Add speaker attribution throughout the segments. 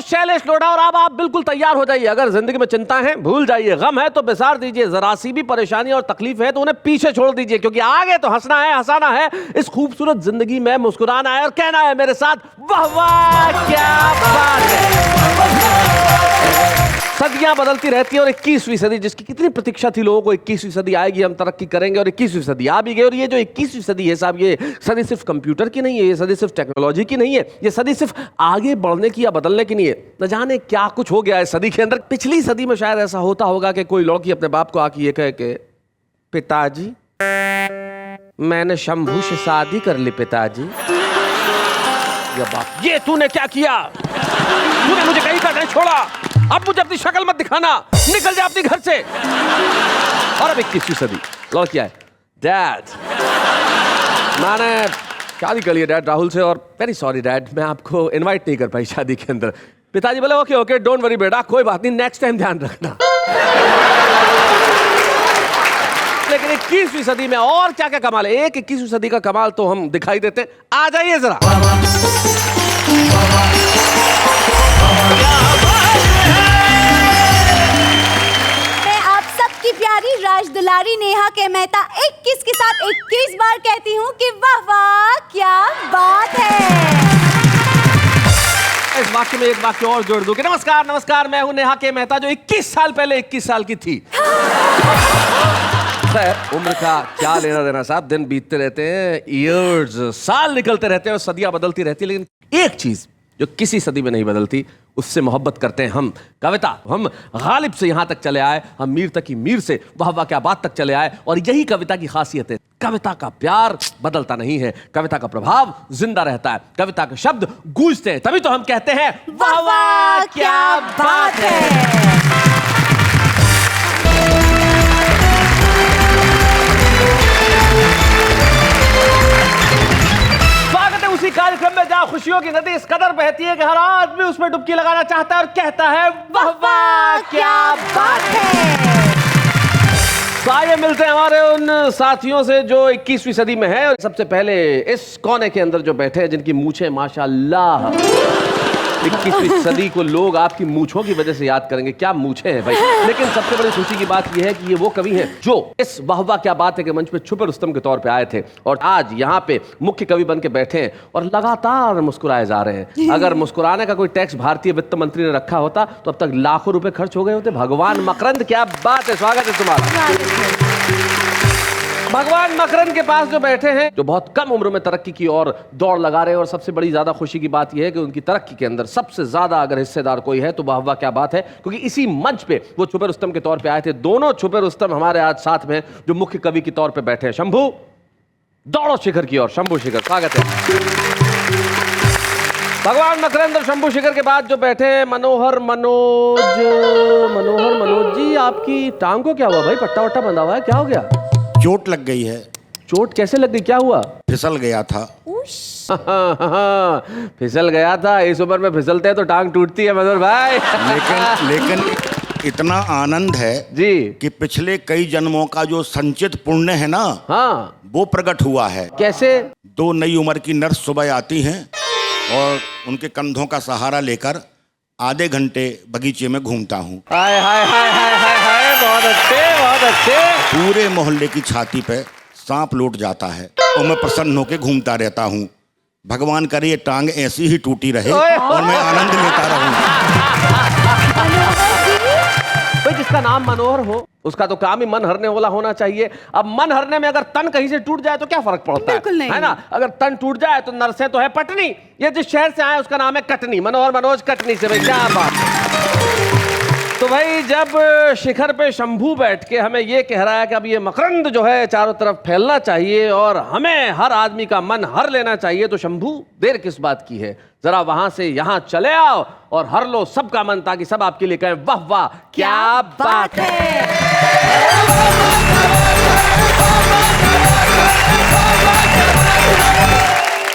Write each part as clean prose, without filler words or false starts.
Speaker 1: शैलेश लोढ़ा और अब आप बिल्कुल तैयार हो जाइए। अगर जिंदगी में चिंता है भूल जाइए, गम है तो बिसार दीजिए, जरा सी भी परेशानी और तकलीफ है तो उन्हें पीछे छोड़ दीजिए, क्योंकि आगे तो हंसना है, हंसाना है, इस खूबसूरत जिंदगी में मुस्कुराना है और कहना है मेरे साथ वाह वाह क्या बात है। सदियां बदलती रहती है और 21वीं सदी जिसकी कितनी प्रतीक्षा थी लोगों को, 21वीं सदी आएगी, हम तरक्की करेंगे, और 21वीं सदी आ भी गई। और ये जो 21वीं सदी है साहब, ये सदी सिर्फ कंप्यूटर की नहीं है, ये सदी सिर्फ टेक्नोलॉजी की नहीं है, ये सदी सिर्फ आगे बढ़ने की या बदलने की नहीं है। न जाने क्या कुछ हो गया है सदी के अंदर। पिछली सदी में शायद ऐसा होता होगा कि कोई लड़की अपने बाप को आके ये कहे कि पिताजी मैंने शंभू से शादी कर ली पिताजी। या बाप, ये तूने क्या किया? तूने मुझे कहीं का नहीं छोड़ा, अब मुझे अपनी शक्ल मत दिखाना, निकल जा अपने घर से। और अब 21वीं सदी लड़कियां है, डैड मैंने शादी कर ली डैड राहुल से, और वेरी सॉरी डैड मैं आपको इनवाइट नहीं कर पाई शादी के अंदर। पिताजी बोले ओके ओके डोंट वरी बेटा, कोई बात नहीं, नेक्स्ट टाइम ध्यान रखना। लेकिन 21वीं सदी में और क्या क्या कमाल है, एक 21वीं सदी का कमाल तो हम दिखाई देते हैं। आ जाइए जरा।
Speaker 2: मैं आप सबकी प्यारी राज दुलारी नेहा के मेहता 21 के साथ 21 बार कहती हूँ कि वाह वाह क्या बात है।
Speaker 1: इस वाक्य में एक वाक्य और जोड़ दूं कि नमस्कार नमस्कार, मैं हूं नेहा के मेहता जो 21 साल पहले 21 साल की थी। उम्र का क्या लेना देना साहब, दिन बीतते रहते हैं, ईयर्स साल निकलते रहते हैं और सदियां बदलती रहती है, लेकिन एक चीज जो किसी सदी में नहीं बदलती, उससे मोहब्बत करते हैं हम। कविता, हम गालिब से यहां तक चले आए, हम मीर तक की मीर से वाह वाह क्या बात तक चले आए, और यही कविता की खासियत है। कविता का प्यार बदलता नहीं है, कविता का प्रभाव जिंदा रहता है, कविता के शब्द गूंजते हैं, तभी तो हम कहते हैं वाह वाह क्या बात है। उसी कार्यक्रम में जहां खुशियों की नदी इस कदर बहती है कि हर आदमी उसमें डुबकी लगाना चाहता है और कहता है वाह वाह क्या बात है। तो आइए मिलते हैं हमारे उन साथियों से जो 21वीं सदी में है। और सबसे पहले इस कोने के अंदर जो बैठे हैं, जिनकी मूछें माशाल्लाह, 21वीं सदी को लोग आपकी मूछों की वजह से याद करेंगे, क्या मूछें हैं भाई। लेकिन सबसे बड़ी खुशी की बात यह है कि ये वो कवि हैं जो इस वाह वाह क्या बात है के मंच पे छुपे रुस्तम के तौर पे आए थे और आज यहाँ पे मुख्य कवि बन के बैठे हैं और लगातार मुस्कुराए जा रहे हैं। अगर मुस्कुराने का कोई टैक्स भारतीय वित्त मंत्री ने रखा होता तो अब तक लाखों रुपए खर्च हो गए होते। भगवान मकरंद, क्या बात है, स्वागत है तुम्हारा। भगवान मकरंद के पास जो बैठे हैं, जो बहुत कम उम्र में तरक्की की और दौड़ लगा रहे हैं, और सबसे बड़ी ज्यादा खुशी की बात यह है कि उनकी तरक्की के अंदर सबसे ज्यादा अगर हिस्सेदार कोई है तो वाह वाह क्या बात है, क्योंकि इसी मंच पे वो छुपे रुस्तम के तौर पे आए थे। दोनों छुपे रुस्तम हमारे आज साथ में जो मुख्य कवि के तौर पे बैठे हैं। शंभू दौड़ो शिखर की ओर, शंभू शिखर, स्वागत है। भगवान मकरंद और शंभू शिखर के बाद जो बैठे हैं मनोहर मनोज जी, आपकी टांग को क्या हुआ भाई? पट्टा वट्टा बंधा हुआ है, क्या हो गया?
Speaker 3: चोट लग गई है।
Speaker 1: चोट कैसे लग गई, क्या हुआ?
Speaker 3: फिसल गया था।
Speaker 1: फिसल गया था, इस उम्र में फिसलते हैं तो टांग टूटती है मनोहर भाई।
Speaker 3: लेकिन इतना आनंद है
Speaker 1: जी
Speaker 3: कि पिछले कई जन्मों का जो संचित पुण्य है ना,
Speaker 1: हाँ,
Speaker 3: वो प्रकट हुआ है।
Speaker 1: कैसे?
Speaker 3: 2 नई उम्र की नर्स सुबह आती हैं और उनके कंधों का सहारा लेकर आधे घंटे बगीचे में घूमता हूँ।
Speaker 1: हाय हाय हाय हाय हाय हाय, बहुत अच्छे बहुत अच्छे।
Speaker 3: पूरे मोहल्ले की छाती पे सांप लौट जाता है और मैं प्रसन्न होकर घूमता रहता हूँ। भगवान करे ये टांग ऐसी ही टूटी रहे और मैं आनंद लेता रहूं।
Speaker 1: भाई जिसका नाम मनोहर हो उसका तो काम ही मन हरने वाला होना चाहिए। अब मन हरने में अगर तन कहीं से टूट जाए तो क्या फर्क पड़ता है ना? अगर तन टूट जाए तो नरसे तो है पटनी, ये जिस शहर से आए उसका नाम है कटनी। मनोहर मनोज कटनी से, भाई क्या बात है। तो भाई जब शिखर पे शंभू बैठ के हमें ये कह रहा है कि अब ये मकरंद जो है चारों तरफ फैलना चाहिए और हमें हर आदमी का मन हर लेना चाहिए, तो शंभू देर किस बात की है, जरा वहां से यहां चले आओ और हर लो सबका मन, ताकि सब आपके लिए कहें वाह वाह क्या बात है।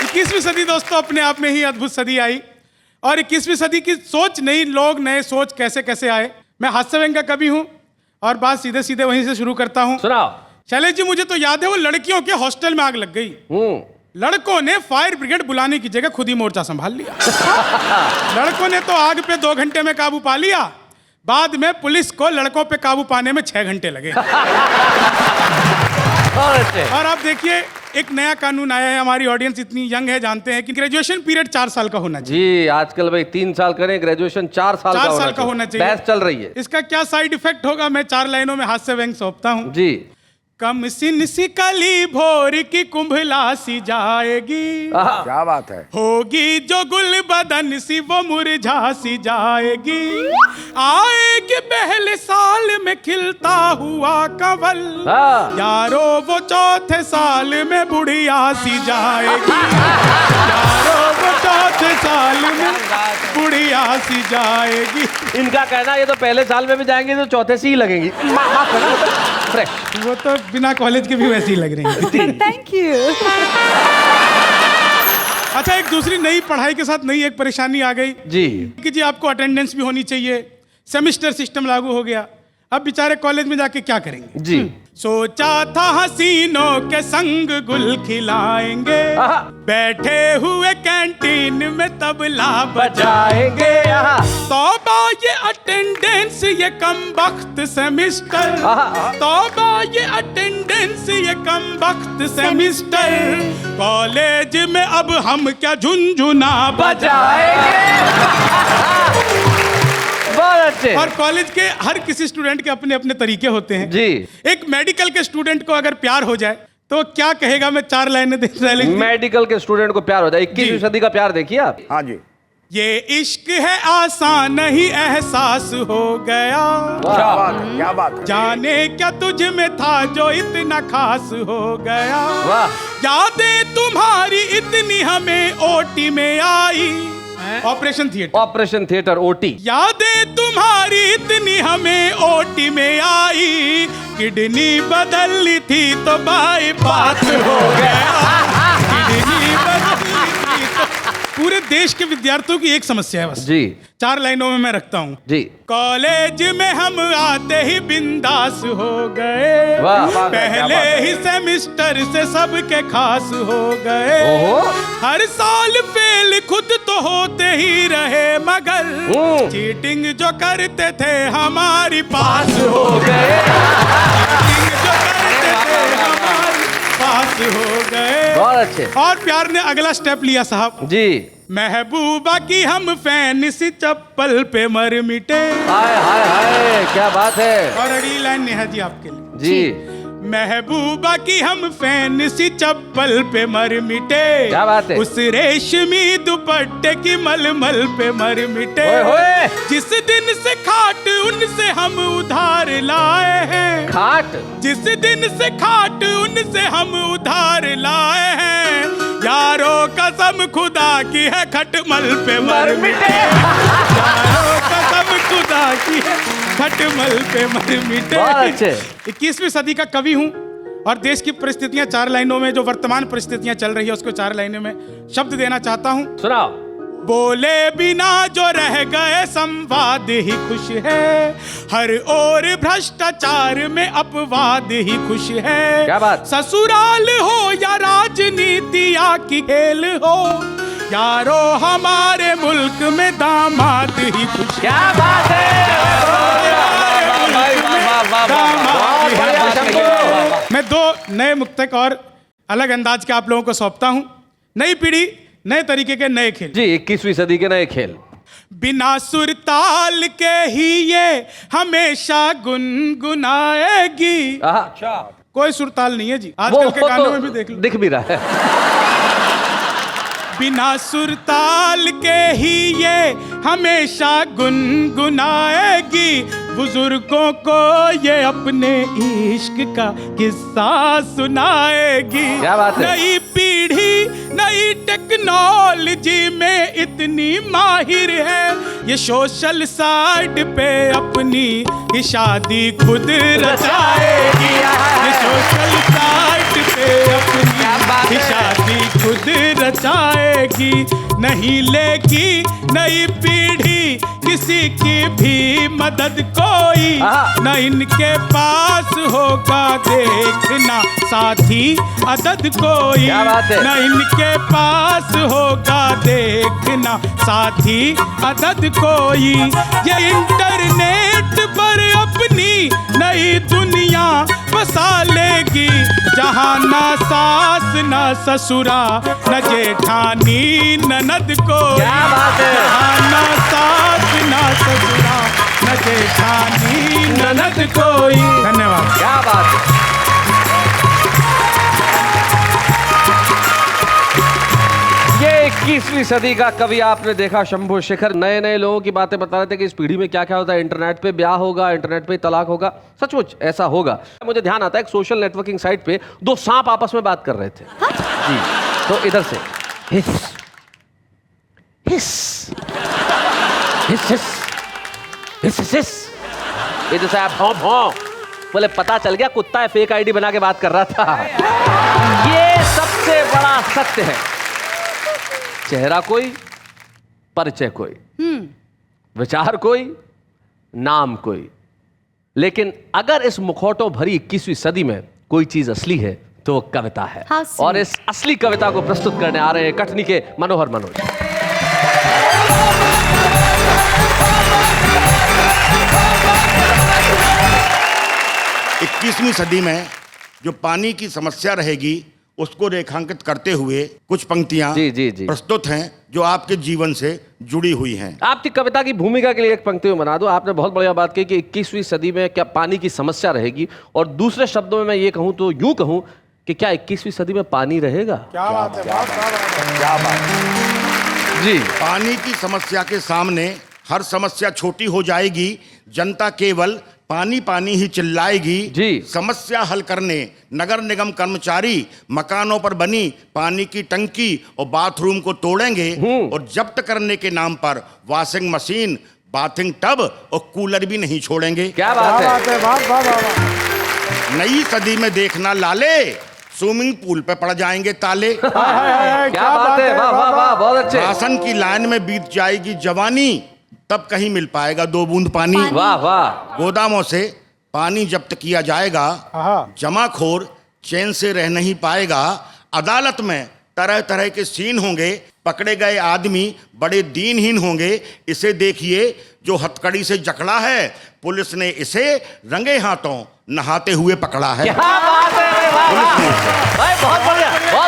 Speaker 4: 21वीं सदी दोस्तों अपने आप में ही अद्भुत सदी आई और 21वीं सदी की सोच नई, लोग नए सोच कैसे कैसे आए। मैं हास्य व्यंग का कवि हूं और बात सीधे सीधे वहीं से शुरू करता हूं।
Speaker 1: सुनाओ।
Speaker 4: शैलेश जी, मुझे तो याद है वो लड़कियों के हॉस्टल में आग लग गई। लड़कों ने फायर ब्रिगेड बुलाने की जगह खुद ही मोर्चा संभाल लिया। लड़कों ने तो आग पे 2 घंटे में काबू पा लिया, बाद में पुलिस को लड़कों पे काबू पाने में 6 घंटे लगे। और आप देखिए, एक नया कानून आया है, हमारी ऑडियंस इतनी यंग है, जानते हैं कि ग्रेजुएशन पीरियड 4 साल का होना चाहिए।
Speaker 1: जी, आजकल भाई 3 साल करें, ग्रेजुएशन 4 साल
Speaker 4: 4 साल का होना चाहिए।
Speaker 1: बहस चल रही है।
Speaker 4: इसका क्या साइड इफेक्ट होगा, मैं 4 लाइनों में हास्य व्यंग सौंपता हूँ।
Speaker 1: जी,
Speaker 4: कम सिन सी कली भोर की कुंभला सी जाएगी,
Speaker 5: क्या बात है।
Speaker 4: होगी जो गुल बदन सी वो मुरझा सी जाएगी, आएगी पहले साल में खिलता हुआ कंवल, यारो वो चौथे साल में बुढ़िया सी जाएगी, यारो वो चौथे साल में बुढ़िया सी जाएगी।
Speaker 1: इनका कहना ये तो पहले साल में भी जाएंगे तो चौथे से ही लगेंगी। फ्रेश।
Speaker 4: वो तो बिना कॉलेज के भी वैसे ही लग रही है।
Speaker 2: Thank you.
Speaker 4: अच्छा, एक दूसरी नई पढ़ाई के साथ नई एक परेशानी आ गई
Speaker 1: जी
Speaker 4: कि जी आपको अटेंडेंस भी होनी चाहिए, सेमेस्टर सिस्टम लागू हो गया, अब बेचारे कॉलेज में जाके क्या करेंगे।
Speaker 1: जी,
Speaker 4: सोचा था हसीनों के संग गुल खिलाएंगे, बैठे हुए कैंटीन में तबला बजाएंगे, तौबा ये अटेंडेंस ये कमबख्त सेमेस्टर, तौबा ये अटेंडेंस ये कमबख्त सेमेस्टर, कॉलेज में अब हम क्या झुनझुना बजाएंगे।
Speaker 1: बहुत अच्छे।
Speaker 4: और कॉलेज के हर किसी स्टूडेंट के अपने अपने तरीके होते हैं।
Speaker 1: जी,
Speaker 4: एक मेडिकल के स्टूडेंट को अगर प्यार हो जाए तो क्या कहेगा, मैं 4 लाइनें देख रहा हूं।
Speaker 1: मेडिकल के स्टूडेंट को प्यार हो जाए, 21वीं सदी का प्यार देखिए आप।
Speaker 5: हाँ जी,
Speaker 4: ये इश्क है आसान नहीं एहसास हो गया,
Speaker 5: क्या बात है, क्या बात है।
Speaker 4: जाने क्या तुझ में था जो इतना खास हो गया,
Speaker 1: वाह।
Speaker 4: यादें तुम्हारी इतनी हमें ओटी में आई, operation theatre,
Speaker 1: operation theatre OT.
Speaker 4: यादें तुम्हारी इतनी हमें ओटी में आई, किडनी बदली थी तो बाईपास हो गया, किडनी बदली थी तो। पूरे देश के विद्यार्थियों की एक समस्या है बस।
Speaker 1: जी,
Speaker 4: 4 लाइनों में मैं रखता हूँ।
Speaker 1: जी,
Speaker 4: कॉलेज में हम आते ही बिंदास हो गए,
Speaker 1: वाह, वाह,
Speaker 4: पहले ही सेमेस्टर से सबके खास हो गए,
Speaker 1: ओहो।
Speaker 4: हर साल फेल खुद तो होते ही रहे, मगर चीटिंग जो करते थे हमारी पास हो गए, चीटिंग जो करते थे हमारी पास हो गए।
Speaker 1: बहुत अच्छे।
Speaker 4: और प्यार ने अगला स्टेप लिया साहब।
Speaker 1: जी,
Speaker 4: महबूबा की हम फैन सी चप्पल पे मर मिटे।
Speaker 1: हाय हाय हाय, क्या बात है।
Speaker 4: और अगली लाइन नेहा जी आपके लिए।
Speaker 1: जी,
Speaker 4: महबूबा की हम फैन सी चप्पल पे मर मिटे,
Speaker 1: क्या बात है।
Speaker 4: उस रेशमी दुपट्टे की मलमल पे मर मिटे,
Speaker 1: ओए होए।
Speaker 4: जिस दिन से खाट उनसे हम उधार लाए हैं,
Speaker 1: खाट।
Speaker 4: जिस दिन से खाट उनसे हम उधार लाए हैं, यारो कसम खुदा की है खटमल पे मर मिटे, यारो कसम खुदा की है खटमल पे मर मिटे।
Speaker 1: बहुत अच्छे।
Speaker 4: 21वीं सदी का कवि हूँ और देश की परिस्थितियां 4 लाइनों में, जो वर्तमान परिस्थितियां चल रही है उसको 4 लाइनों में शब्द देना चाहता हूँ।
Speaker 1: सुनाओ।
Speaker 4: बोले बिना जो रह गए संवाद ही खुश है, हर ओर भ्रष्टाचार में अपवाद ही खुश है,
Speaker 1: क्या बात।
Speaker 4: ससुराल हो या राजनीति या की खेल हो, यारो हमारे मुल्क में दामाद ही खुश।
Speaker 1: क्या बात है।
Speaker 4: मैं 2 नए मुक्तक और अलग अंदाज के आप लोगों को सौंपता हूं। नई पीढ़ी, नए तरीके के नए खेल।
Speaker 1: जी, 21वीं सदी के नए खेल।
Speaker 4: बिना सुरताल के ही ये हमेशा गुनगुनाएगी।
Speaker 1: अच्छा,
Speaker 4: कोई सुरताल नहीं है जी, आजकल के गानों में भी देख लो।
Speaker 1: दिख भी रहा है।
Speaker 4: बिना सुरताल के ही ये हमेशा गुनगुनाएगी, बुजुर्गों को ये अपने इश्क का किस्सा सुनाएगी।
Speaker 1: क्या बात है।
Speaker 4: नई पीढ़ी नई टेक्नोलॉजी में इतनी माहिर है, ये सोशल साइट पे अपनी शादी खुद रचाएगी, ये सोशल साइट पे अपनी शादी खुद रचाएगी। जाएगी। नहीं लेगी नई पीढ़ी किसी की भी मदद कोई, न इनके पास होगा देखना साथी अदद कोई, न इनके पास होगा देखना साथी अदद कोई। ये इंटरनेट पर अपनी नई दुनिया बसा लेगी, जहाँ ना सास ना ससुरा न जेठानी ननद कोई। जहाँ ना सास ना ससुरा न जेठानी ननद कोई। धन्यवाद।
Speaker 1: क्या बात है। ये 21वीं सदी का कवि आपने देखा शंभू शेखर नए नए लोगों की बातें बता रहे थे कि इस पीढ़ी में क्या क्या होता है। इंटरनेट पे ब्याह होगा, इंटरनेट पे तलाक होगा, सचमुच ऐसा होगा। मुझे ध्यान आता है एक सोशल नेटवर्किंग साइट पे दो सांप आपस में बात कर रहे थे। जी, तो इधर से हिस हिस हिस हिस हिस हिस हिस, इधर से आप भौं भौं। बोले पता चल गया कुत्ता है, फेक आईडी बना के बात कर रहा था। ये सबसे बड़ा सत्य है। चेहरा कोई, परिचय कोई, विचार कोई, नाम कोई, लेकिन अगर इस मुखौटों भरी 21वीं सदी में कोई चीज असली है तो वो कविता है। और इस असली कविता को प्रस्तुत करने आ रहे हैं कटनी के मनोहर मनोज।
Speaker 3: 21वीं सदी में जो पानी की समस्या रहेगी उसको रेखांकित करते हुए कुछ पंक्तियां
Speaker 1: जी।
Speaker 3: प्रस्तुत हैं जो आपके जीवन से जुड़ी हुई हैं।
Speaker 1: आपकी कविता की भूमिका के लिए एक पंक्ति में बना दो। आपने बहुत बढ़िया बात कही कि 21वीं सदी में क्या पानी की समस्या रहेगी, और दूसरे शब्दों में मैं ये कहूं तो यूं कहूं कि क्या 21वीं सदी में पानी रहेगा।
Speaker 5: क्या बात है, क्या बात है।
Speaker 1: जी,
Speaker 3: पानी की समस्या के सामने हर समस्या छोटी हो जाएगी, जनता केवल पानी पानी ही चिल्लाएगी।
Speaker 1: जी।
Speaker 3: समस्या हल करने नगर निगम कर्मचारी मकानों पर बनी पानी की टंकी और बाथरूम को तोड़ेंगे, और जब्त करने के नाम पर वॉशिंग मशीन, बाथिंग टब और कूलर भी नहीं छोड़ेंगे।
Speaker 1: क्या बात है।
Speaker 5: वाह वाह वाह।
Speaker 3: नई सदी में देखना लाले, स्विमिंग पूल पे पड़ जाएंगे ताले।
Speaker 1: क्या बात है, वाह वाह वाह, बहुत अच्छे।
Speaker 3: राशन की लाइन में बीत जाएगी जवानी, तब कहीं मिल पाएगा 2 बूंद पानी।
Speaker 1: वाह वाह।
Speaker 3: गोदामों से पानी जब्त किया जाएगा, जमाखोर चैन से रह नहीं पाएगा। अदालत में तरह तरह के सीन होंगे, पकड़े गए आदमी बड़े दीनहीन होंगे। इसे देखिए जो हथकड़ी से जकड़ा है, पुलिस ने इसे रंगे हाथों नहाते हुए पकड़ा है।
Speaker 1: क्या बात है, वाह वाह भाई, बहुत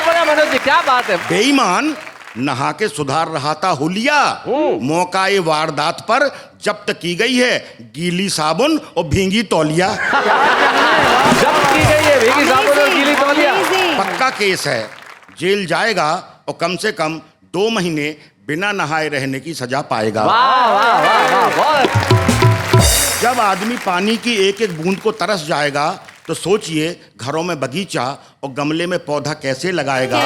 Speaker 1: बढ़िया मनोज जी, क्या बात है।
Speaker 3: बेईमान नहा के सुधार रहा था हुलिया, मौका ये वारदात पर जब्त की गई है गीली साबुन और भींगी तौलिया।
Speaker 1: जब्त की गई है भीगी साबुन और गीली तौलिया।
Speaker 3: पक्का केस है, जेल जाएगा और कम से कम 2 महीने बिना नहाए रहने की सजा पाएगा।
Speaker 1: वाह वाह वाह वाह, बहुत।
Speaker 3: जब आदमी पानी की एक एक बूंद को तरस जाएगा तो सोचिए घरों में बगीचा और गमले में पौधा कैसे लगाएगा।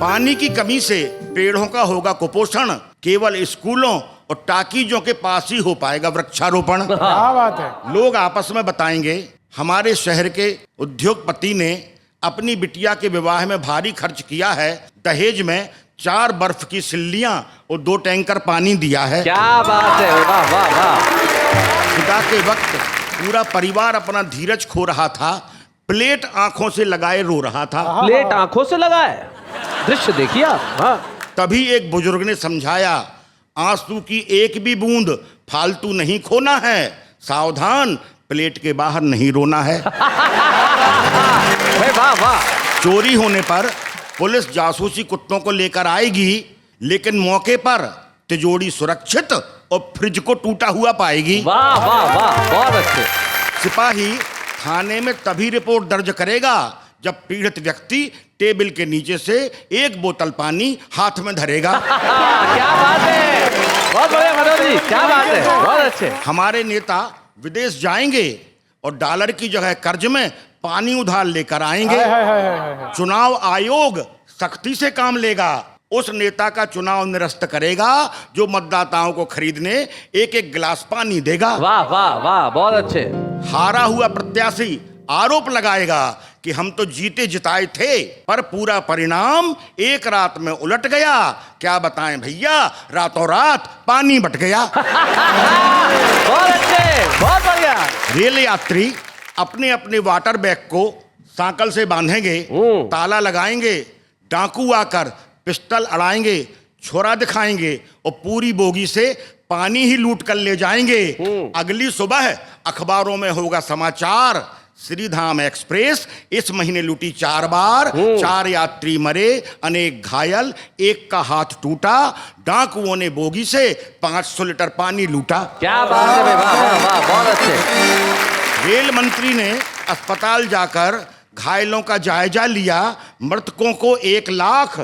Speaker 3: पानी की कमी से पेड़ों का होगा कुपोषण, केवल स्कूलों और टाकीजों के पास ही हो पाएगा वृक्षारोपण।
Speaker 5: क्या बात है।
Speaker 3: लोग आपस में बताएंगे हमारे शहर के उद्योगपति ने अपनी बिटिया के विवाह में भारी खर्च किया है, दहेज में 4 बर्फ की सिल्लियां और 2 टैंकर पानी दिया है।
Speaker 1: क्या बात है, वाह वाह वाह।
Speaker 3: खुदा के वक्त पूरा परिवार अपना धीरज खो रहा था, प्लेट आंखों से लगाए रो रहा था।
Speaker 1: प्लेट आंखों से लगाए, दृश्य देखिए आप। हाँ।
Speaker 3: तभी एक बुजुर्ग ने समझाया, आंसू की एक भी बूंद फालतू नहीं खोना है, सावधान प्लेट के बाहर नहीं रोना है।
Speaker 1: वाह वाह।
Speaker 3: चोरी होने पर पुलिस जासूसी कुत्तों को लेकर आएगी, लेकिन मौके पर तिजोरी सुरक्षित और फ्रिज को टूटा हुआ पाएगी।
Speaker 1: वाह वाह वाह, बहुत अच्छे।
Speaker 3: सिपाही थाने में तभी रिपोर्ट दर्ज करेगा जब पीड़ित व्यक्ति टेबल के नीचे से 1 बोतल पानी हाथ में धरेगा।
Speaker 1: क्या बात है, बहुत बढ़िया मनोज जी, क्या बात है, बहुत अच्छे।
Speaker 3: हमारे नेता विदेश जाएंगे और डॉलर की जगह कर्ज में पानी उधार लेकर आएंगे। चुनाव आयोग सख्ती से काम लेगा, उस नेता का चुनाव निरस्त करेगा जो मतदाताओं को खरीदने 1-1 गिलास पानी देगा।
Speaker 1: वाह वाह वाह, बहुत अच्छे।
Speaker 3: हारा हुआ प्रत्याशी आरोप लगाएगा कि हम तो जीते जिताए थे, पर पूरा परिणाम एक रात में उलट गया। क्या बताएं भैया, रातों रात पानी बट गया।
Speaker 1: बहुत अच्छे, बहुत बढ़िया।
Speaker 3: रेल यात्री अपने अपने वाटर बैग को सांकल से बांधेंगे, ताला लगाएंगे, डाकू आकर पिस्टल अड़ाएंगे, छोरा दिखाएंगे और पूरी बोगी से पानी ही लूट कर ले जाएंगे। अगली सुबह अखबारों में होगा समाचार, श्रीधाम एक्सप्रेस इस महीने लूटी 4 बार, 4 यात्री मरे, अनेक घायल, एक का हाथ टूटा, डाकुओं ने बोगी से 500 लीटर पानी लूटा।
Speaker 1: क्या बात है भाई, वाह वाह वाह, बहुत अच्छे।
Speaker 3: रेल मंत्री ने अस्पताल जाकर घायलों का जायजा लिया, मृतकों को 1 लाख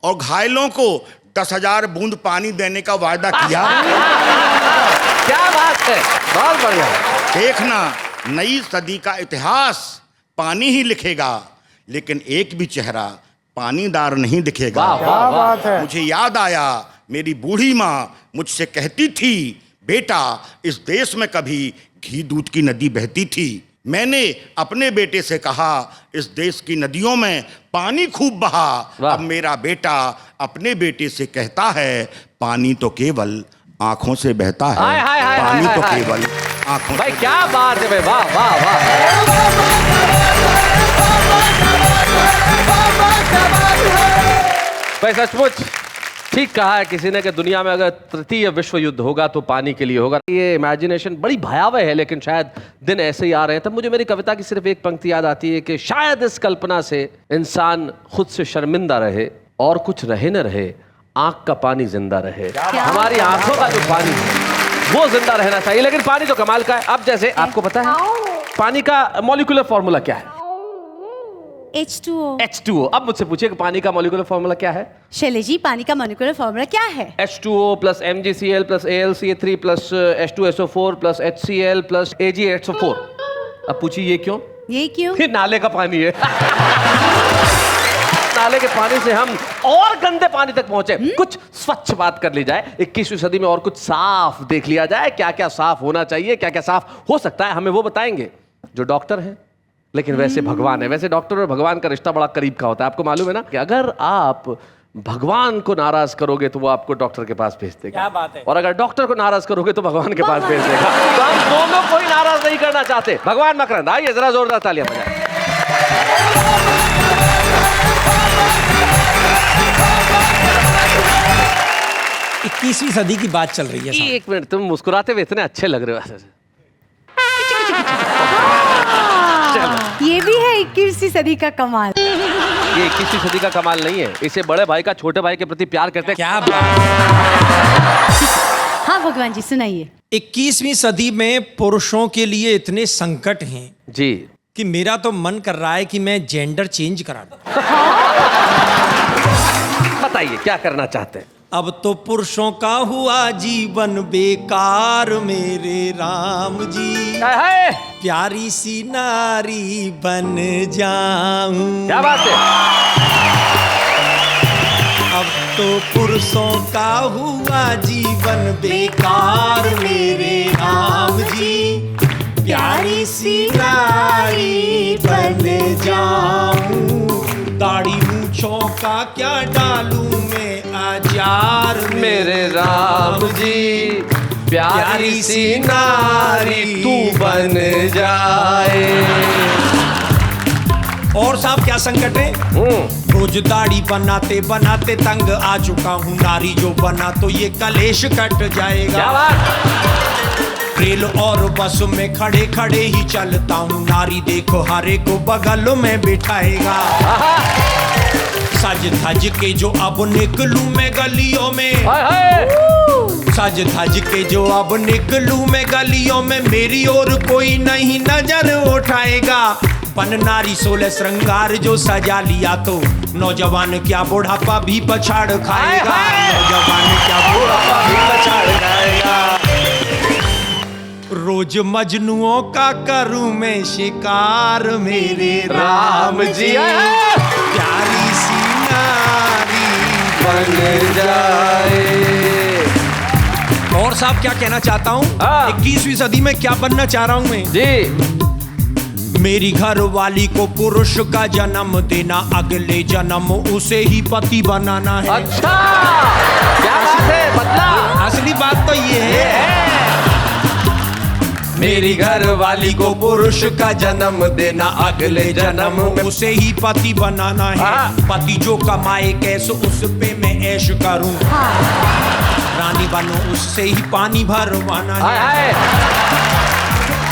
Speaker 3: और घायलों को 10,000 बूंद पानी देने का वायदा किया।
Speaker 1: क्या बात है, बहुत बढ़िया।
Speaker 3: देखना, नई सदी का इतिहास पानी ही लिखेगा, लेकिन एक भी चेहरा पानीदार नहीं दिखेगा।
Speaker 1: वाह वाह वाह।
Speaker 3: मुझे याद आया, मेरी बूढ़ी माँ मुझसे कहती थी, बेटा इस देश में कभी घी दूध की नदी बहती थी। मैंने अपने बेटे से कहा, इस देश की नदियों में पानी खूब बहा। अब मेरा बेटा अपने बेटे से कहता है, पानी तो केवल आंखों से बहता है।
Speaker 1: हाय, हाय, हाय,
Speaker 3: पानी
Speaker 1: हाय,
Speaker 3: तो
Speaker 1: हाय।
Speaker 3: केवल आंखों
Speaker 1: भाई
Speaker 3: से।
Speaker 1: क्या बात है भाई, वाह वाह वाह। भाई सचमुच ठीक कहा है किसी ने कि दुनिया में अगर तृतीय विश्व युद्ध होगा तो पानी के लिए होगा। ये इमेजिनेशन बड़ी भयावह है, लेकिन शायद दिन ऐसे ही आ रहे हैं। तब मुझे मेरी कविता की सिर्फ एक पंक्ति याद आती है कि शायद इस कल्पना से इंसान खुद से शर्मिंदा रहे और कुछ रहे न रहे, आंख का पानी जिंदा रहे। हमारी आंखों का जो पानी है वो जिंदा रहना चाहिए, लेकिन पानी तो कमाल का है। अब जैसे आपको पता है पानी का मॉलिक्यूलर फॉर्मूला क्या है?
Speaker 2: H2O।
Speaker 1: H2O। अब मुझसे पूछिए कि पानी का मॉलिक्यूलर फॉर्मूला क्या है?
Speaker 2: शैले जी, पानी का मॉलिक्यूलर फॉर्मूला क्या है?
Speaker 1: H2O plus MgCl plus AlCl3 plus H2SO4 plus HCl plus AgHO4। अब पूछिए ये क्यों?
Speaker 2: ये क्यों?
Speaker 1: ये नाले का पानी है। नाले के पानी से हम और गंदे पानी तक पहुंचे। कुछ स्वच्छ बात कर ली जाए, 21वीं सदी में और कुछ साफ देख लिया जाए। क्या क्या साफ होना चाहिए, क्या क्या साफ हो सकता है, हमें वो बताएंगे जो डॉक्टर हैं, लेकिन वैसे भगवान है। वैसे डॉक्टर और भगवान का रिश्ता बड़ा करीब का होता है। आपको मालूम है ना कि अगर आप भगवान को नाराज करोगे तो वो आपको डॉक्टर के पास भेज देगा।
Speaker 5: क्या बात है।
Speaker 1: और अगर डॉक्टर को नाराज करोगे तो भगवान के पास भेज देगा। तो हम दोनों को ही नाराज नहीं करना चाहते। भगवान मकरंद, आइए जरा जोरदार तालियां बजाएं।
Speaker 6: 21वीं सदी की बात चल रही है साहब।
Speaker 1: एक मिनट, तुम मुस्कुराते हुए इतने अच्छे लग रहे हो।
Speaker 2: ये भी है 21वीं सदी का कमाल।
Speaker 1: ये 21वीं सदी का कमाल नहीं है, इसे बड़े भाई का छोटे भाई के प्रति प्यार करते हैं।
Speaker 6: क्या बात।
Speaker 2: हाँ भगवान जी, सुनाइए।
Speaker 6: 21वीं सदी में पुरुषों के लिए इतने संकट हैं
Speaker 1: जी
Speaker 6: कि मेरा तो मन कर रहा है कि मैं जेंडर चेंज करा दूं।
Speaker 1: बताइए क्या करना चाहते हैं?
Speaker 6: अब तो पुरुषों का हुआ जीवन बेकार मेरे राम जी,
Speaker 1: है
Speaker 6: प्यारी सी नारी बन जाऊं।
Speaker 1: क्या बात है?
Speaker 6: अब तो पुरुषों का हुआ जीवन बेकार मेरे राम जी, प्यारी सी नारी बन जाऊं। दाढ़ी मूंछों का क्या डालूं मैं आचार
Speaker 1: मेरे राम जी, प्यारी सी नारी तू बन जाए।
Speaker 6: और साहब क्या संकट है? रोज दाढ़ी बनाते बनाते तंग आ चुका हूँ, नारी जो बना तो ये कलेश कट जाएगा।
Speaker 1: क्या बात?
Speaker 6: रेल और बस में खड़े खड़े ही चलता हूँ, नारी देखो हरे को बगल में बिठाएगा। सज धज के जो अब निकलूं मैं गलियों में, सज धज के जो अब निकलूं मैं गलियों में, मेरी ओर कोई नहीं नजर उठाएगा। बन नारी 16 श्रृंगार जो सजा लिया तो नौजवान क्या बुढ़ापा भी पछाड़ खाएगा। नौजवान क्या बुढ़ापा भी पछाड़ खाएगा। रोज मजनुओं का करूं मैं शिकार मेरे राम जी, प्यारी सी नारी
Speaker 1: बन जाए।
Speaker 6: और साहब क्या कहना चाहता हूँ,
Speaker 1: हाँ।
Speaker 6: 21वीं सदी में क्या बनना चाह रहा हूँ मैं?
Speaker 1: जी
Speaker 6: मेरी घर वाली को पुरुष का जन्म देना, अगले जन्म उसे ही पति बनाना है।
Speaker 1: अच्छा, क्या बात है, बदला।
Speaker 6: असली बात तो ये है। मेरी घर वाली को पुरुष का जन्म देना, अगले जन्म उसे ही पति बनाना है। पति जो कमाए कैसे उस पे मैं ऐश करूं, रानी बनूं उससे ही पानी भरवाना है।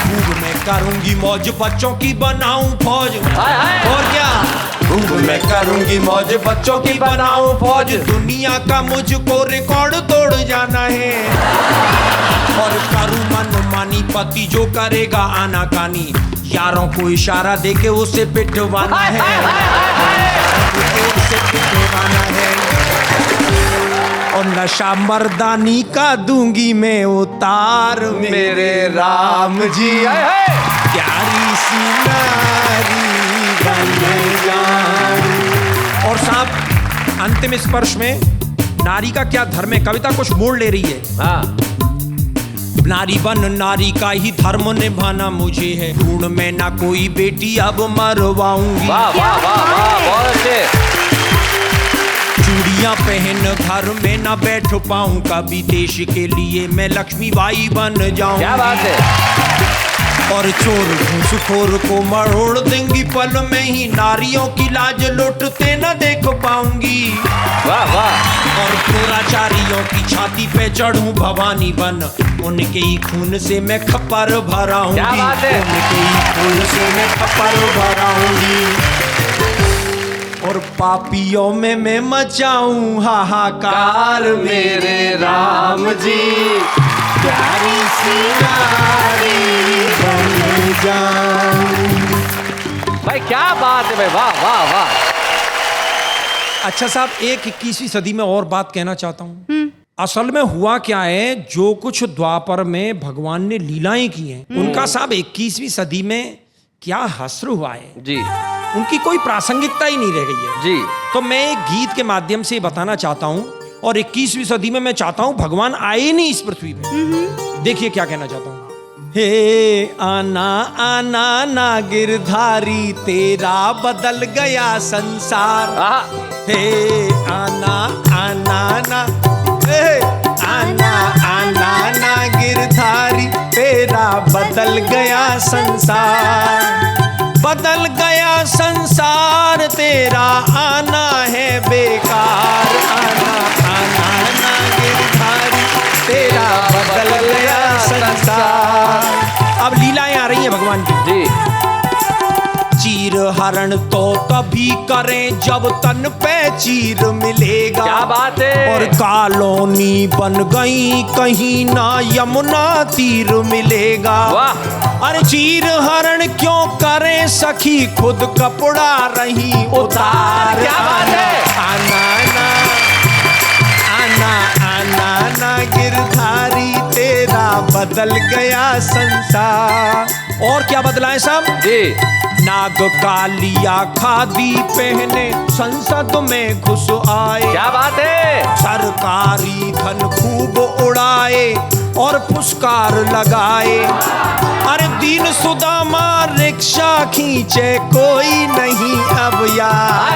Speaker 6: खूब मैं करूंगी मौज, बच्चों की बनाऊं फौज। और क्या, खूब मैं करूंगी मौज, बच्चों की बनाऊं फौज। दुनिया का मुझको रिकॉर्ड तोड़ जाना है। और करूं मनमानी, पति जो करेगा आनाकानी, यारों को इशारा देके उसे पिटवाना है। उसे पिटवाना है। और नशा मर्दानी का दूंगी मैं उतार, मेरे राम जी प्यारी सी नारी बन जाऊं। और साहब अंतिम स्पर्श में नारी का क्या धर्म है, कविता कुछ मोड़ ले रही है। नारी बन नारी का ही धर्म निभाना मुझे है, ढूंढ में ना कोई बेटी अब मरवाऊंगी।
Speaker 1: वाह वाह वाह वाह, बहुत अच्छे।
Speaker 6: चूड़ियां पहन घर में ना बैठ पाऊं, कभी देश के लिए मैं लक्ष्मी बाई बन जाऊं।
Speaker 1: क्या बात है।
Speaker 6: और चोर घूसखोर को मरोड़ देंगी पल में ही, नारियों की लाज लुटते न देख पाऊंगी।
Speaker 1: वाह वाह।
Speaker 6: और दुराचारियों की छाती पे चढ़ूं भवानी बन, उनके ही खून से मैं खप्पर भराऊंगी।
Speaker 1: क्या बात है।
Speaker 6: उनके ही खून से मैं खप्पर भराऊंगी। और पापियों में मैं मचाऊं हाहाकार, मेरे राम जी प्यारी सी नारी बन जाऊं।
Speaker 1: भाई क्या बात है भाई, वाह वाह वाह।
Speaker 6: अच्छा साहब, एक 21वीं सदी में और बात कहना चाहता हूँ। असल में हुआ क्या है, जो कुछ द्वापर में भगवान ने लीलाएं की हैं, उनका साहब 21वीं सदी में क्या हस्र हुआ है
Speaker 1: जी,
Speaker 6: उनकी कोई प्रासंगिकता ही नहीं रह गई है
Speaker 1: जी।
Speaker 6: तो मैं एक गीत के माध्यम से बताना चाहता हूँ, और 21वीं सदी में मैं चाहता हूँ भगवान आए नहीं इस पृथ्वी पे। देखिए क्या कहना चाहता हूँ। हे आना आना ना गिरधारी, तेरा बदल गया संसार। हे आना आना ना, हे आना आना ना गिरधारी, तेरा बदल गया संसार। बदल गया संसार, तेरा आना है बेकार। आना आना ना गिरधारी, तेरा बदल गया संसार। अब लीलाएं आ रही हैं भगवान की।
Speaker 1: जी।
Speaker 6: चीर हरण तो तभी करें जब तन पे चीर मिलेगा।
Speaker 1: क्या बात है।
Speaker 6: और कॉलोनी बन गई कहीं ना यमुना तीर मिलेगा।
Speaker 1: वाह।
Speaker 6: अरे चीर हरण क्यों करें सखी, खुद कपड़ा रही उतार।
Speaker 1: क्या बात है।
Speaker 6: आना ना आना आना ना गिरधारी, तेरा बदल गया संसार। और क्या बदला है साहब
Speaker 1: जी।
Speaker 6: नाग कालिया खादी पहने संसद में घुस आए।
Speaker 1: क्या बात है।
Speaker 6: सरकारी धन खूब उड़ाए और पुरस्कार लगाए। अरे दीन सुदामा रिक्शा खींचे कोई नहीं अब यार।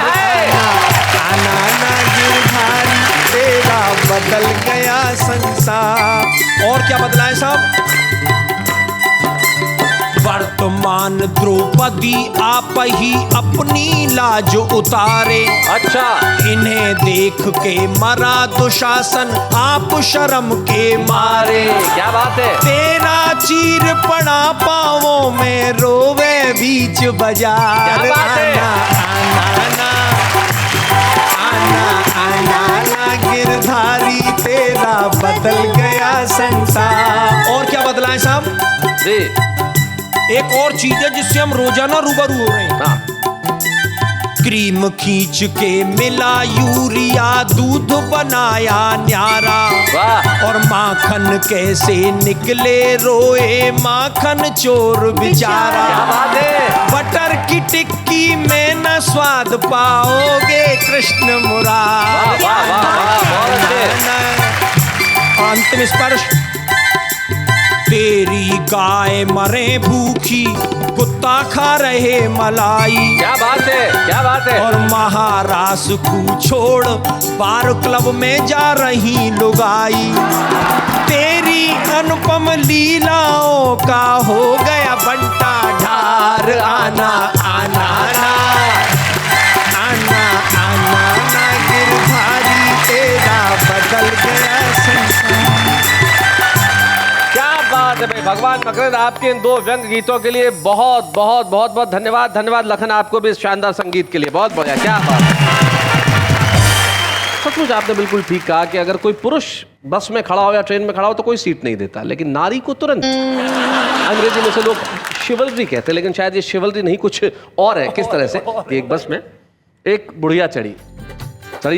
Speaker 6: आना ना गिरधारी, तेरा बदल गया संसार। और क्या बदला है साहब। वर्तमान द्रौपदी आप ही अपनी लाज उतारे।
Speaker 1: अच्छा।
Speaker 6: इन्हें देख के मरा दुशासन, आप शर्म के मारे।
Speaker 1: क्या बात है।
Speaker 6: तेरा चीर पड़ा पाँवों में, रोवे बीच बाजार।
Speaker 1: क्या बात है।
Speaker 6: आना आना आना आना गिरधारी, तेरा बदल गया संसार। और क्या बदला है साहब
Speaker 1: जी।
Speaker 6: एक और चीज है जिससे हम रोजाना रूबरू हो रहे हैं। क्रीम खींच के मिला यूरिया, दूध बनाया न्यारा।
Speaker 1: वाह।
Speaker 6: और माखन कैसे निकले रोए माखन चोर बेचारा।
Speaker 1: क्या बात है।
Speaker 6: बटर की टिक्की में न स्वाद पाओगे कृष्ण मुरारी।
Speaker 1: वाह, वाह, वाह, वाह, बहुत अच्छे।
Speaker 6: अंतिम स्पर्श। तेरी गाय मरे भूखी, कुत्ता खा रहे मलाई।
Speaker 1: क्या बात है, क्या बात है।
Speaker 6: और महारास को छोड़ बार क्लब में जा रही लुगाई। तेरी अनुपम लीलाओं का हो गया बंटा ढार। आना आना ना, आना आना ना, गिरधारी तेरा बदल गया संसार।
Speaker 1: क्या बात है भाई, भगवान मकरंद आपके इन 2 व्यंग गीतों के लिए बहुत बहुत बहुत बहुत धन्यवाद। धन्यवाद लखन आपको भी इस शानदार संगीत के लिए, बहुत बढ़िया, क्या बात है। सचमुच आपने बिल्कुल ठीक कहा कि अगर कोई पुरुष बस में खड़ा हो या ट्रेन में खड़ा हो तो कोई सीट नहीं देता, लेकिन नारी को तुरंत। अंग्रेजी में से लोग शिवलरी कहते हैं, लेकिन शायद ये शिवलरी नहीं, कुछ और है। किस तरह से कि एक बस में एक बुढ़िया चढ़ी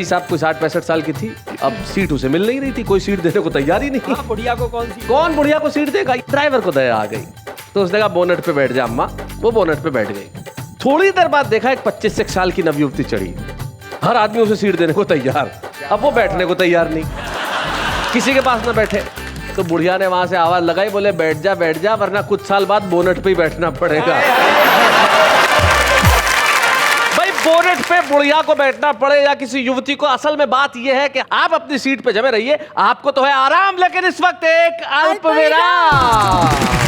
Speaker 1: साहब, कोई 60-65 साल की थी। अब सीट उसे मिल नहीं रही थी, कोई सीट देने को तैयार ही नहीं।
Speaker 5: बुढ़िया को कौन
Speaker 1: बुढ़िया को सीट देगा? ड्राइवर को दया आ गई तो उसने कहा बोनट पे बैठ जा अम्मा। वो बोनट पे बैठ गई। थोड़ी देर बाद देखा एक 25 साल की नवयुवती चढ़ी। हर आदमी उसे सीट देने को तैयार, अब वो बैठने को तैयार नहीं, किसी के पास ना बैठे। तो बुढ़िया ने वहां से आवाज लगाई, बोले बैठ जा वरना कुछ साल बाद बोनट पे ही बैठना पड़ेगा। भाई बोनट पे बुढ़िया को बैठना पड़े या किसी युवती को, असल में बात यह है कि आप अपनी सीट पे जमे रहिए, आपको तो है आराम, लेकिन इस वक्त एक अल्प विराम।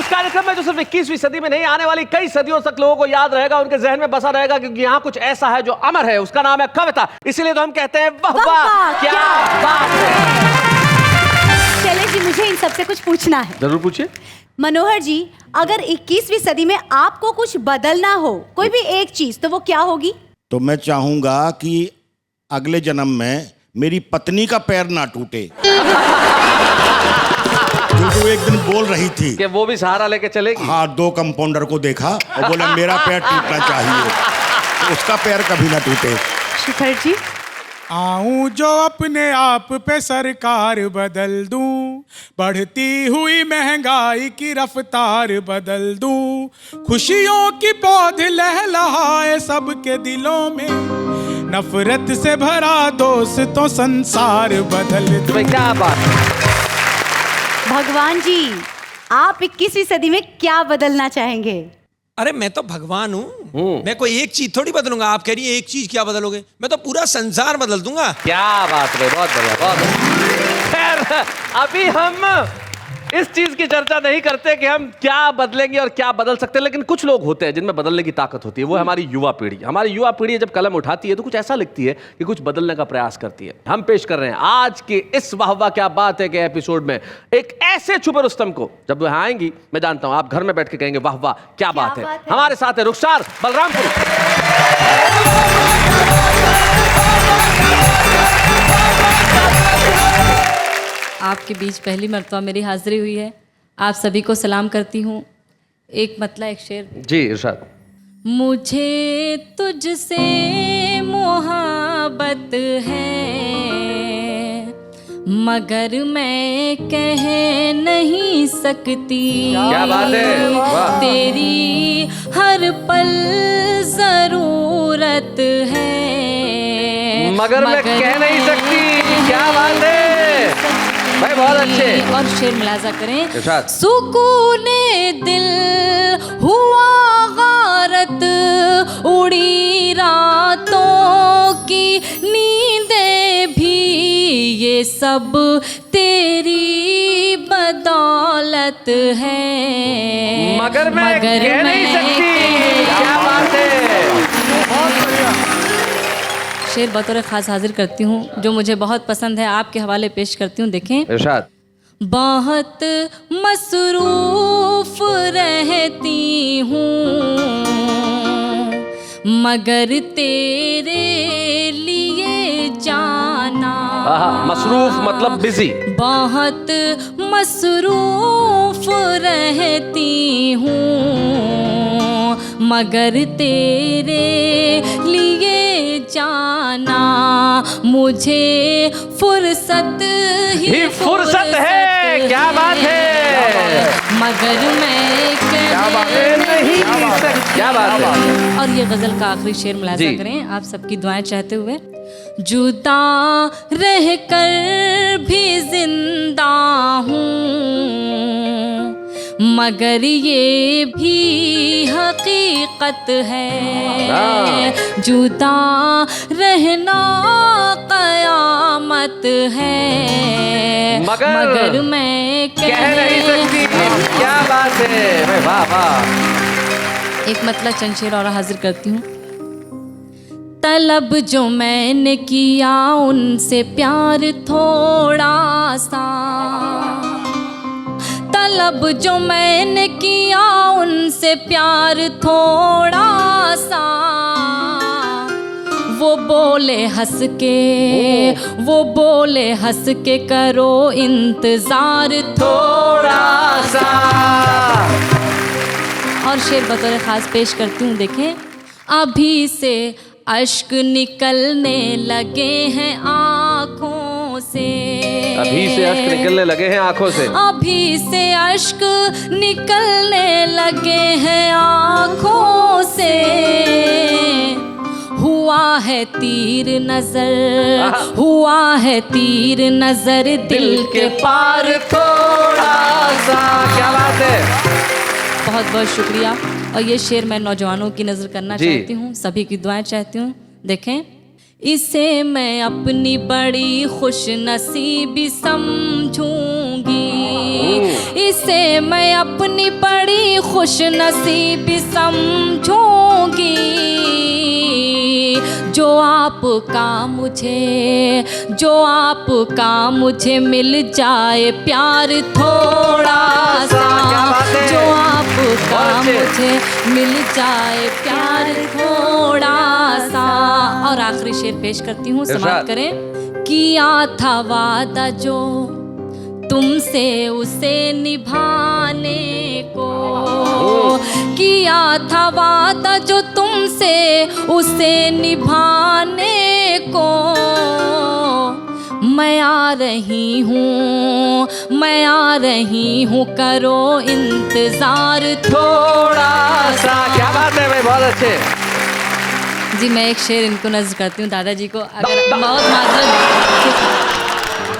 Speaker 1: कार्यक्रम में जो सिर्फ 21वीं सदी में नहीं, आने वाली कई सदियों तक लोगों को याद रहेगा, उनके जहन में बसा रहेगा, क्योंकि यहाँ कुछ ऐसा है जो अमर है, उसका नाम है कविता। इसीलिए तो हम कहते हैं वाह वाह क्या बात है।
Speaker 2: चले जी, मुझे इन सबसे कुछ पूछना है।
Speaker 1: जरूर पूछिए।
Speaker 2: मनोहर जी, अगर 21वीं सदी में आपको कुछ बदलना हो, कोई भी एक चीज, तो वो क्या होगी?
Speaker 3: तो मैं चाहूंगा कि अगले जन्म में मेरी पत्नी का पैर ना टूटे। क्योंकि वो एक दिन बोल रही थी
Speaker 1: कि वो भी सहारा लेके चलेगी।
Speaker 3: हाँ, 2 कंपाउंडर को देखा और बोला मेरा पैर टूटना चाहिए, तो उसका पैर कभी ना टूटे।
Speaker 2: शिखर जी,
Speaker 4: आऊं जो अपने आप पे सरकार बदल दूं, बढ़ती हुई महंगाई की रफ्तार बदल दूं, खुशियों की पौध लहलहाए सबके दिलों में, नफरत से भरा दोस्तों संसार बदल दूं।
Speaker 1: क्या बात।
Speaker 2: भगवान जी, आप 21वीं सदी में क्या बदलना चाहेंगे?
Speaker 6: अरे मैं तो भगवान हूँ, मैं कोई एक चीज थोड़ी बदलूंगा। आप कह रही है एक चीज क्या बदलोगे, मैं तो पूरा संसार बदल दूंगा।
Speaker 1: क्या बात है, बहुत बढ़िया, बहुत बढ़िया। खैर, अभी हम इस चीज की चर्चा नहीं करते कि हम क्या बदलेंगे और क्या बदल सकते हैं, लेकिन कुछ लोग होते हैं जिनमें बदलने की ताकत होती है। वो है हमारी युवा पीढ़ी। हमारी युवा पीढ़ी जब कलम उठाती है तो कुछ ऐसा लिखती है कि कुछ बदलने का प्रयास करती है। हम पेश कर रहे हैं आज के इस वाह वाह क्या बात है के एपिसोड में एक ऐसे छुपे रुस्तम को, जब वो आएंगी मैं जानता हूं आप घर में बैठ के कहेंगे वाह वाह क्या बात है। हमारे साथ है रुखसार बलरामपुर।
Speaker 7: आपके बीच पहली मर्तबा मेरी हाजिरी हुई है, आप सभी को सलाम करती हूँ। एक मतला एक शेर।
Speaker 1: जी इरशाद।
Speaker 7: मुझे तुझसे मोहब्बत है, मगर मैं कह नहीं सकती।
Speaker 1: क्या बात है, वाह।
Speaker 7: तेरी हर पल जरूरत है,
Speaker 1: मगर मैं कह नहीं सकती। क्या बात है भाई, बहुत अच्छे।
Speaker 7: और शेर मुलाजा करें।
Speaker 1: इरशाद।
Speaker 7: सुकूने दिल हुआ गारत, उड़ी रातों की नींदें भी, ये सब तेरी बदौलत है,
Speaker 1: मगर मैं कह नहीं सकती। क्या बात है, बहुत बढ़िया।
Speaker 7: शेर बतौर खास हाजिर करती हूँ जो मुझे बहुत पसंद है, आपके हवाले पेश करती हूँ, देखें।
Speaker 1: इरशाद।
Speaker 7: बहुत मसरूफ रहती हूँ, मगर तेरे लिए जाना।
Speaker 1: मसरूफ मतलब बिजी।
Speaker 7: बहुत मसरूफ रहती हूँ, मगर तेरे लिए जाना, मुझे फुर्सत ही
Speaker 1: फुर्सत है। क्या बात है,
Speaker 7: मगर मैं कहने
Speaker 1: नहीं सकती। क्या बात है।
Speaker 7: और ये गजल का आखिरी शेर मुलाजा
Speaker 1: जी।
Speaker 7: करें आप सबकी दुआएं चाहते हुए। जुदा रहकर भी जिंदा हूँ, मगर ये भी हकीकत है, जुदा रहना कयामत है, मगर मैं
Speaker 1: कह नहीं सकती। क्या बात है, वाह वाह।
Speaker 7: एक मतलब चंद शेर और हाजिर करती हूँ। तलब जो मैंने किया उनसे प्यार थोड़ा सा, तलब जो मैंने किया उनसे प्यार थोड़ा सा, वो बोले हंस के, वो बोले हंस के करो इंतजार थोड़ा सा। और शेर बतौर खास पेश करती हूँ, देखें। अभी से अश्क निकलने लगे हैं आँखों से,
Speaker 1: अभी से अश्क निकलने लगे हैं आंखों से,
Speaker 7: अभी से अश्क निकलने लगे हैं आँखों से, हुआ है तीर नजर, हुआ है तीर नजर दिल के पार थोड़ा सा।
Speaker 1: क्या बात है।
Speaker 7: बहुत बहुत शुक्रिया। और ये शेर मैं नौजवानों की नज़र करना चाहती हूँ, सभी की दुआएं चाहती हूँ। देखें, इसे मैं अपनी बड़ी खुश नसीबी समझूंगी, इसे मैं अपनी बड़ी खुश नसीबी समझूंगी, जो आपका मुझे, जो आपका मुझे मिल जाए प्यार थोड़ा सा, जो आपका मुझे मिल जाए प्यार थोड़ा सा। और आखिरी शेर पेश करती हूँ, समाप्त करें। किया था वादा जो तुमसे उसे निभाने को, किया था वादा जो तुमसे उसे निभाने को, मैं आ रही हूँ, मैं आ रही हूँ, करो इंतजार थोड़ा सा।
Speaker 1: क्या बात है भाई, बहुत अच्छे।
Speaker 7: जी मैं एक शेर इनको नज़र करती हूँ दादाजी को, अगर बहुत माजरत।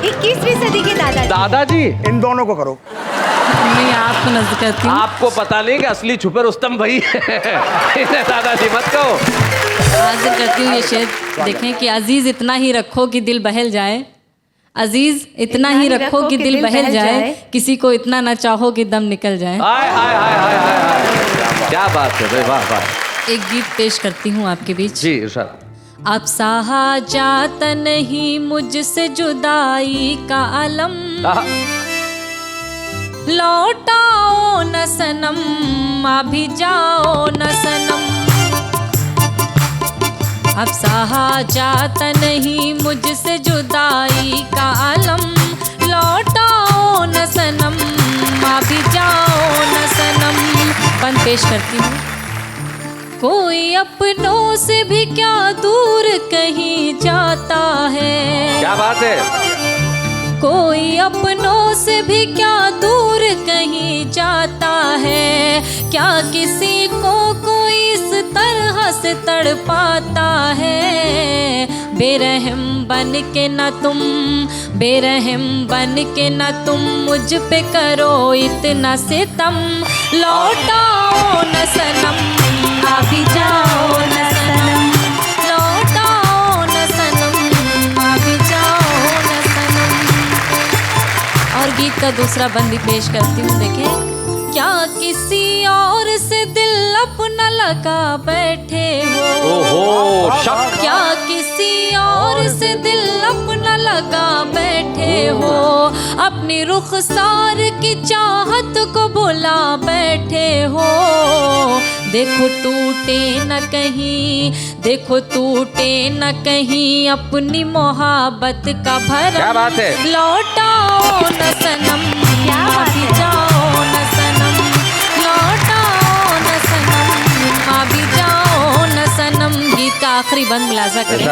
Speaker 2: 21वीं सदी के दादाजी।
Speaker 1: दादाजी
Speaker 5: इन दोनों को करो।
Speaker 7: मैं आपको नज़र करती हूँ।
Speaker 1: आपको पता नहीं कि असली छुपे रुस्तम भाई इन्हें दादाजी मत कहो।
Speaker 7: हाजिर करती हूँ ये शेर, देखें कि अजीज इतना ही रखो कि दिल बहल जाए, अजीज इतना ही रखो कि दिल बहल जाए, किसी को इतना ना चाहो कि दम निकल जाए।
Speaker 1: हाय हाय हाय हाय हाय, क्या बात है भाई, वाह वाह।
Speaker 7: एक गीत पेश करती हूँ आपके बीच।
Speaker 1: जी इरशाद।
Speaker 7: अब सहा जाता नहीं मुझसे जुदाई का अलम, लौटाओ न सनम, अभी जाओ न सनम। अब सहा जाता नहीं मुझसे जुदाई का अलम, लौटाओ न सनम, अभी जाओ न सनम। बंद पेश करती हूँ। कोई अपनों से भी क्या दूर कहीं जाता है,
Speaker 1: क्या बात है।
Speaker 7: कोई अपनों से भी क्या दूर कहीं जाता है, क्या किसी को कोई इस तरह से तड़पाता है। बेरहम बन के न तुम, बेरहम बन के न तुम मुझ पे करो इतना सितम, लौटाओ न सनम, अभी जाओ न सनम, लौटाओ न सनम, अभी जाओ न सनम। और गीत का दूसरा बंदी पेश करती हूँ, देखें। क्या किसी और से दिल अपना लगा बैठे हो,
Speaker 1: ओहो शक।
Speaker 7: क्या किसी और से दिल अपना लगा बैठे हो, अपनी रुखसार की चाहत को भुला बैठे हो। देखो टूटे न कहीं, देखो टूटे न कहीं अपनी मोहब्बत का भरम,
Speaker 1: क्या बात है।
Speaker 7: लौटाओ न सनम, अभी जाओ न सनम, लौटाओ न सनम, अभी जाओ न सनम। गीत का आखिरी बंद मुलाजा करें।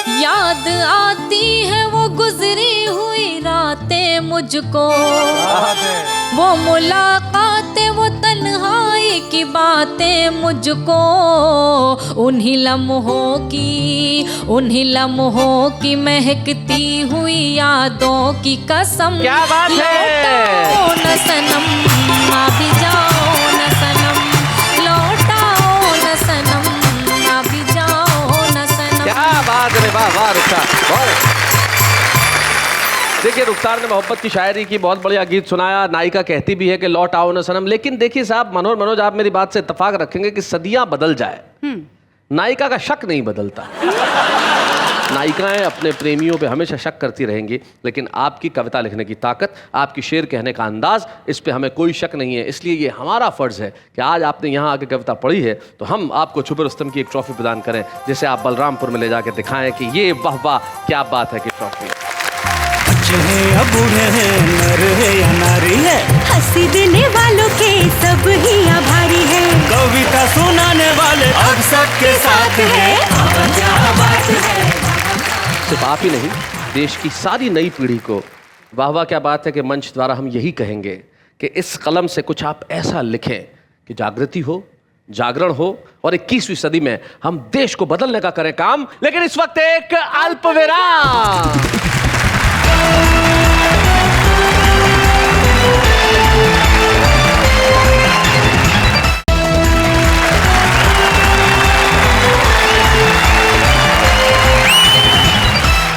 Speaker 7: याद आती है वो गुजरी हुई रातें मुझको, वो मुलाकातें, वो तन्हाई की बातें मुझको, उन्हीं लम्हों की महकती हुई यादों की कसम।
Speaker 1: क्या बात है?
Speaker 7: लौटाओ न सनम, आ भी जाओ न सनम, लौटाओ न सनम, आ भी जाओ न सनम।
Speaker 1: क्या बात है, वाह वाह रुखसार, बहुत। देखिए रुखसार ने मोहब्बत की शायरी की, बहुत बढ़िया गीत सुनाया। नायिका कहती भी है कि लौट आओ न सनम, लेकिन देखिए साहब मनोज आप मेरी बात से इत्तेफाक रखेंगे कि सदियां बदल जाए, नायिका का शक नहीं बदलता। नायिकाएं अपने प्रेमियों पे हमेशा शक करती रहेंगी, लेकिन आपकी कविता लिखने की ताकत, आपकी शेर कहने का अंदाज, इस पे हमें कोई शक नहीं है। इसलिए ये हमारा फर्ज है कि आज आपने यहाँ आके कविता पढ़ी है तो हम आपको छुपे रुस्तम की एक ट्रॉफी प्रदान करें, जिसे आप बलरामपुर में ले जाके दिखाएं कि ये वाह वाह क्या बात है कि ट्रॉफी।
Speaker 6: बच्चे हैं या बूढ़े हैं, नर है या नारी है,
Speaker 2: हंसी देने वालों के सब ही आभारी है,
Speaker 6: कविता सुनाने वाले अब सबके साथ है।
Speaker 1: सिर्फ आप ही नहीं, देश की सारी नई पीढ़ी को वाह वाह क्या बात है कि मंच द्वारा हम यही कहेंगे कि इस कलम से कुछ आप ऐसा लिखें कि जागृति हो, जागरण हो और 21वीं सदी में हम देश को बदलने का करें काम। लेकिन इस वक्त एक अल्प विराम।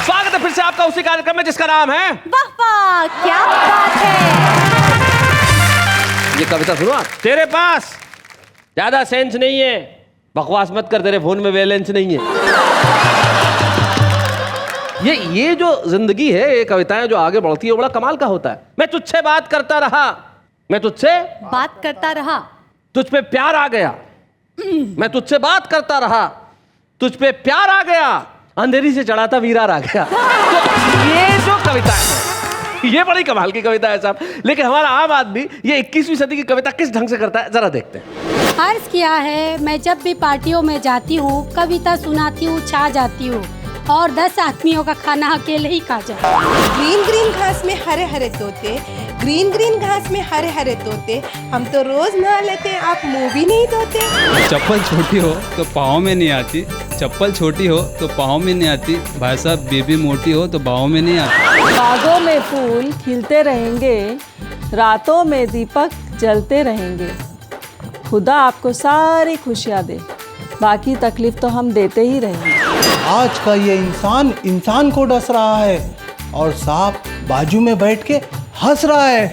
Speaker 1: स्वागत है फिर से आपका उसी कार्यक्रम में जिसका नाम है
Speaker 2: वाह वाह क्या बात है।
Speaker 1: ये कविता सुनो आप। तेरे पास ज्यादा सेंस नहीं है, बकवास मत कर, तेरे फोन में बैलेंस नहीं है। ये जो जिंदगी है, ये कविताएं जो आगे बढ़ती है, बड़ा कमाल का होता है। मैं तुझसे बात करता रहा, मैं तुझसे
Speaker 2: बात करता रहा,
Speaker 1: तुझ पे प्यार आ गया, मैं तुझसे बात करता रहा, तुझ पे प्यार आ गया, अंधेरी से चढ़ाता वीरार आ गया। तो ये जो कविता है, ये बड़ी कमाल की कविता है साहब। लेकिन हमारा आम आदमी ये 21वीं सदी की कविता किस ढंग से करता है, जरा देखते हैं।
Speaker 8: अर्ज किया है, मैं जब भी पार्टियों में जाती हूँ, कविता सुनाती हूँ, छा जाती हूँ और 10 आदमियों का खाना अकेले ही खा जाती हूँ।
Speaker 9: ग्रीन ग्रीन घास में हरे हरे तोते, ग्रीन ग्रीन घास में हरे हरे तोते, हम तो रोज नहा लेते, आप मुंह भी नहीं धोते।
Speaker 10: चप्पल छोटी हो तो पाँव में नहीं आती, चप्पल छोटी हो तो पाँव में नहीं आती, भाई साहब बेबी मोटी हो तो बाहों में नहीं आती।
Speaker 11: बागों में फूल खिलते रहेंगे, रातों में दीपक जलते रहेंगे, खुदा आपको सारी खुशियाँ दे, बाकी तकलीफ तो हम देते ही रहेंगे।
Speaker 12: आज का ये इंसान को डस रहा है और सांप बाजू में बैठ के हंस रहा है।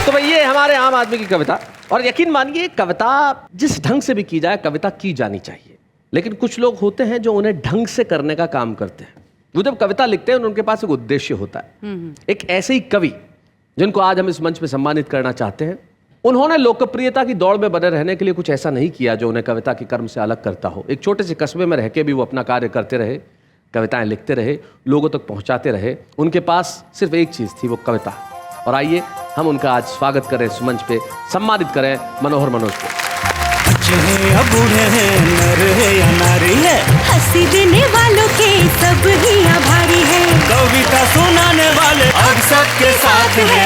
Speaker 1: तो भाई ये हमारे आम आदमी की कविता, और यकीन मानिए कविता जिस ढंग से भी की जाए, कविता की जानी चाहिए। लेकिन कुछ लोग होते हैं जो उन्हें ढंग से करने का काम करते हैं। वो जब कविता लिखते हैं उनके पास एक उद्देश्य होता है। एक ऐसे ही कवि जिनको आज हम इस मंच पे सम्मानित करना चाहते हैं, उन्होंने लोकप्रियता की दौड़ में बने रहने के लिए कुछ ऐसा नहीं किया जो उन्हें कविता के कर्म से अलग करता हो। एक छोटे से कस्बे में रह के भी वो अपना कार्य करते रहे, कविताएं लिखते रहे, लोगों तक पहुंचाते रहे। उनके पास सिर्फ एक चीज़ थी, वो कविता। और आइए हम उनका आज स्वागत करें, इस मंच पे सम्मानित करें मनोहर मनोज को।
Speaker 6: बच्चे हैं या बूढ़े हैं, नर है या नारी है,
Speaker 2: हंसी देने वालों के सब ही आभारी है,
Speaker 6: कविता सुनाने वाले अब सबके साथ है।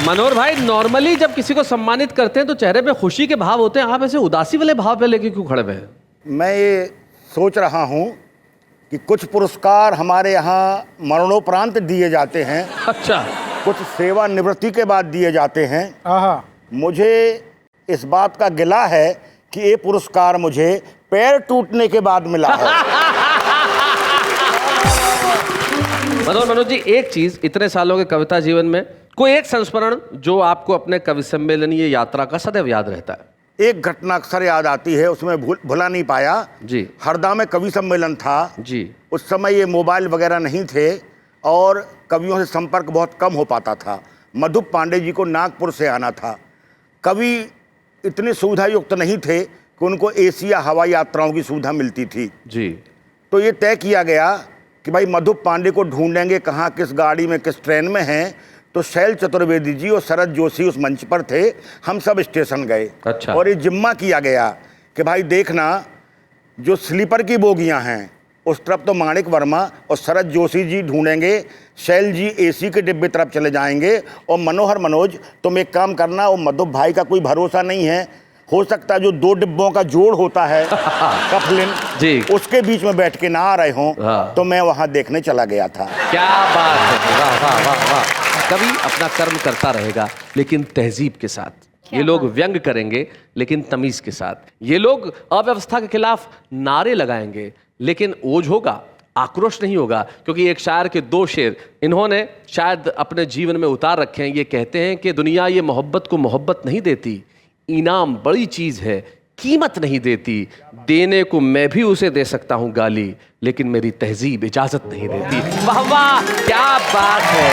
Speaker 1: मनोहर भाई, नॉर्मली जब किसी को सम्मानित करते हैं तो चेहरे पे खुशी के भाव होते हैं, आप ऐसे उदासी वाले भाव पे लेके क्यों खड़े हुए हैं?
Speaker 3: मैं ये सोच रहा हूँ कि कुछ पुरस्कार हमारे यहाँ मरणोपरांत दिए जाते हैं,
Speaker 1: अच्छा,
Speaker 3: कुछ सेवानिवृत्ति के बाद दिए जाते हैं। मुझे इस बात का गिला है कि ये पुरस्कार मुझे पैर टूटने के बाद मिला है।
Speaker 1: मनोज जी, एक चीज, इतने सालों के कविता जीवन में कोई एक संस्मरण जो आपको अपने कवि सम्मेलन ये यात्रा का सदैव याद रहता है?
Speaker 3: एक घटना अक्सर याद आती है, उसमें भुला नहीं पाया
Speaker 1: जी।
Speaker 3: हरदा में कवि सम्मेलन था
Speaker 1: जी।
Speaker 3: उस समय ये मोबाइल वगैरह नहीं थे और कवियों से संपर्क बहुत कम हो पाता था। मधुप पांडे जी को नागपुर से आना था। कवि इतने सुविधायुक्त नहीं थे कि उनको एशिया हवाई यात्राओं की सुविधा मिलती थी
Speaker 1: जी।
Speaker 3: तो ये तय किया गया कि भाई मधुप पांडे को ढूंढेंगे कहाँ, किस गाड़ी में, किस ट्रेन में हैं, तो शैल चतुर्वेदी जी और शरद जोशी उस मंच पर थे। हम सब स्टेशन गए।
Speaker 1: अच्छा।
Speaker 3: और ये जिम्मा किया गया कि भाई देखना, जो स्लीपर की बोगियां हैं उस तरफ तो माणिक वर्मा और शरद जोशी जी ढूंढेंगे, शैल जी एसी के डिब्बे तरफ चले जाएंगे, और मनोहर मनोज तुम एक काम करना, वो मधुब भाई का कोई भरोसा नहीं है, हो सकता है जो 2 डिब्बों का जोड़ होता है कफलिन
Speaker 1: जी,
Speaker 3: उसके बीच में बैठ के ना आ रहे हों।
Speaker 1: हाँ।
Speaker 3: तो मैं वहां देखने चला गया था।
Speaker 1: क्या बात है, वाह वाह वाह वाह। कवि अपना कर्म करता रहेगा लेकिन तहजीब के साथ। ये लोग व्यंग करेंगे लेकिन तमीज के साथ। ये लोग अव्यवस्था के खिलाफ नारे लगाएंगे लेकिन ओझ होगा, आक्रोश नहीं होगा। क्योंकि एक शायर के 2 शेर इन्होंने शायद अपने जीवन में उतार रखे हैं। ये कहते हैं कि दुनिया ये मोहब्बत को मोहब्बत नहीं देती, इनाम बड़ी चीज है कीमत नहीं देती, देने को मैं भी उसे दे सकता हूं गाली, लेकिन मेरी तहजीब इजाजत नहीं देती। वाह वाह, क्या बात है।